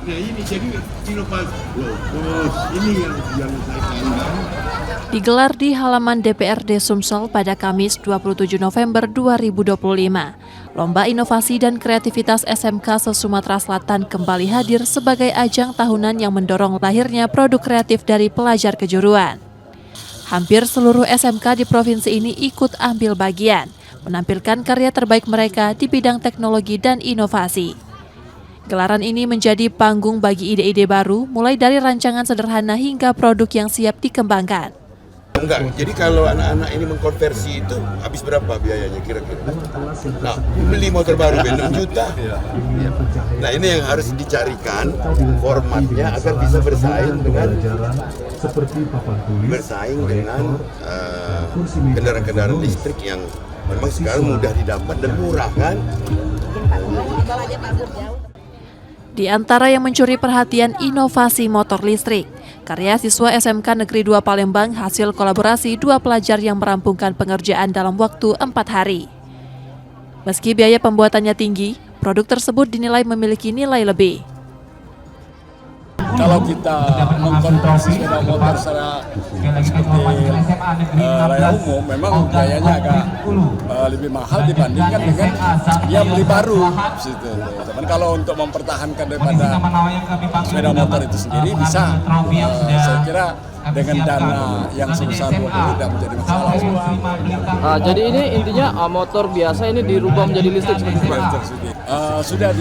Nah ini jadi inovasi. Ini yang saya katakan. Digelar di halaman DPRD Sumsel pada Kamis 27 November 2025. Lomba Inovasi dan Kreativitas SMK se-Sumatera Selatan kembali hadir sebagai ajang tahunan yang mendorong lahirnya produk kreatif dari pelajar kejuruan. Hampir seluruh SMK di provinsi ini ikut ambil bagian, menampilkan karya terbaik mereka di bidang teknologi dan inovasi. Gelaran ini menjadi panggung bagi ide-ide baru, mulai dari rancangan sederhana hingga produk yang siap dikembangkan. Enggak, jadi kalau anak-anak ini mengkonversi itu habis berapa biayanya kira-kira? Nah, beli motor baru 6 juta. Nah, ini yang harus dicarikan formatnya agar bisa bersaing dengan kendaraan-kendaraan listrik yang memang sekarang mudah didapat dan murah kan? Di antara yang mencuri perhatian inovasi motor listrik, karya siswa SMK Negeri 2 Palembang hasil kolaborasi dua pelajar yang merampungkan pengerjaan dalam waktu 4 hari. Meski biaya pembuatannya tinggi, produk tersebut dinilai memiliki nilai lebih. Kalau kita mengkonversi sepeda motor seperti raya umum, memang biayanya agak lebih mahal dibandingkan dengan dia beli baru. Tapi kalau untuk mempertahankan daripada sepeda motor itu sendiri bisa, saya kira dengan dana yang sebesar 20 tidak menjadi masalah. Jadi ini intinya motor biasa ini dirubah menjadi listrik seperti itu, Pak? Sudah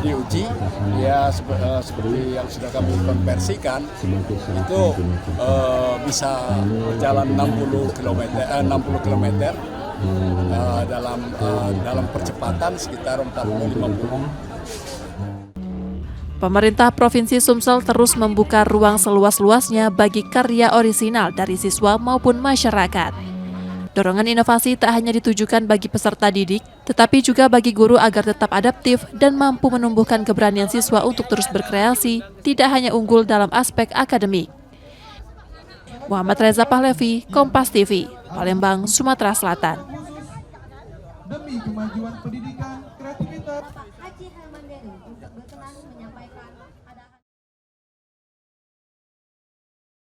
diuji, ya seperti yang sudah kami konversikan, itu bisa berjalan 60 km dalam percepatan sekitar 40-50. Pemerintah Provinsi Sumsel terus membuka ruang seluas-luasnya bagi karya orisinal dari siswa maupun masyarakat. Dorongan inovasi tak hanya ditujukan bagi peserta didik, tetapi juga bagi guru agar tetap adaptif dan mampu menumbuhkan keberanian siswa untuk terus berkreasi, tidak hanya unggul dalam aspek akademik. Muhammad Reza Pahlevi, Kompas TV, Palembang, Sumatera Selatan. Demi kemajuan pendidikan kreativitas. Haji Helmandani untuk berkenan menyampaikan